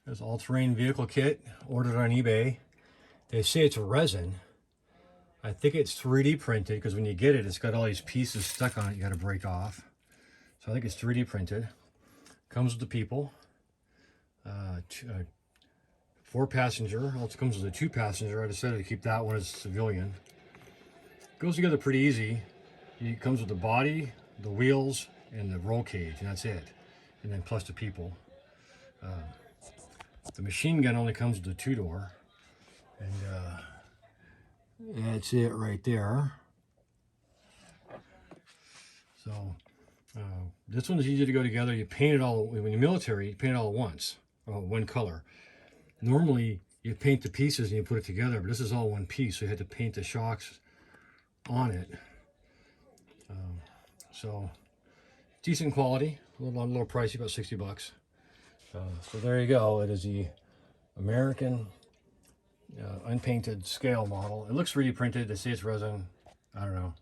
There's all-terrain vehicle kit, ordered on eBay. They say it's resin. I think it's 3D printed because when you get it, it's got all these pieces stuck on it you got to break off. So I think it's 3D printed. Comes with the people. 4-passenger. Also comes with a 2-passenger. I decided to keep that one as civilian. Goes together pretty easy. It comes with the body, the wheels, and the roll cage, and that's it. And then plus the people. The machine gun only comes with the 2-door. And that's it right there. So this one is easy to go together. You paint it all, when you're military, you paint it all at once, one color. Normally you paint the pieces and you put it together, but this is all one piece, so you had to paint the shocks on it. So decent quality, a little pricey, about 60 bucks. So there you go. It is the American unpainted scale model. It looks 3D printed. They say it's resin. I don't know.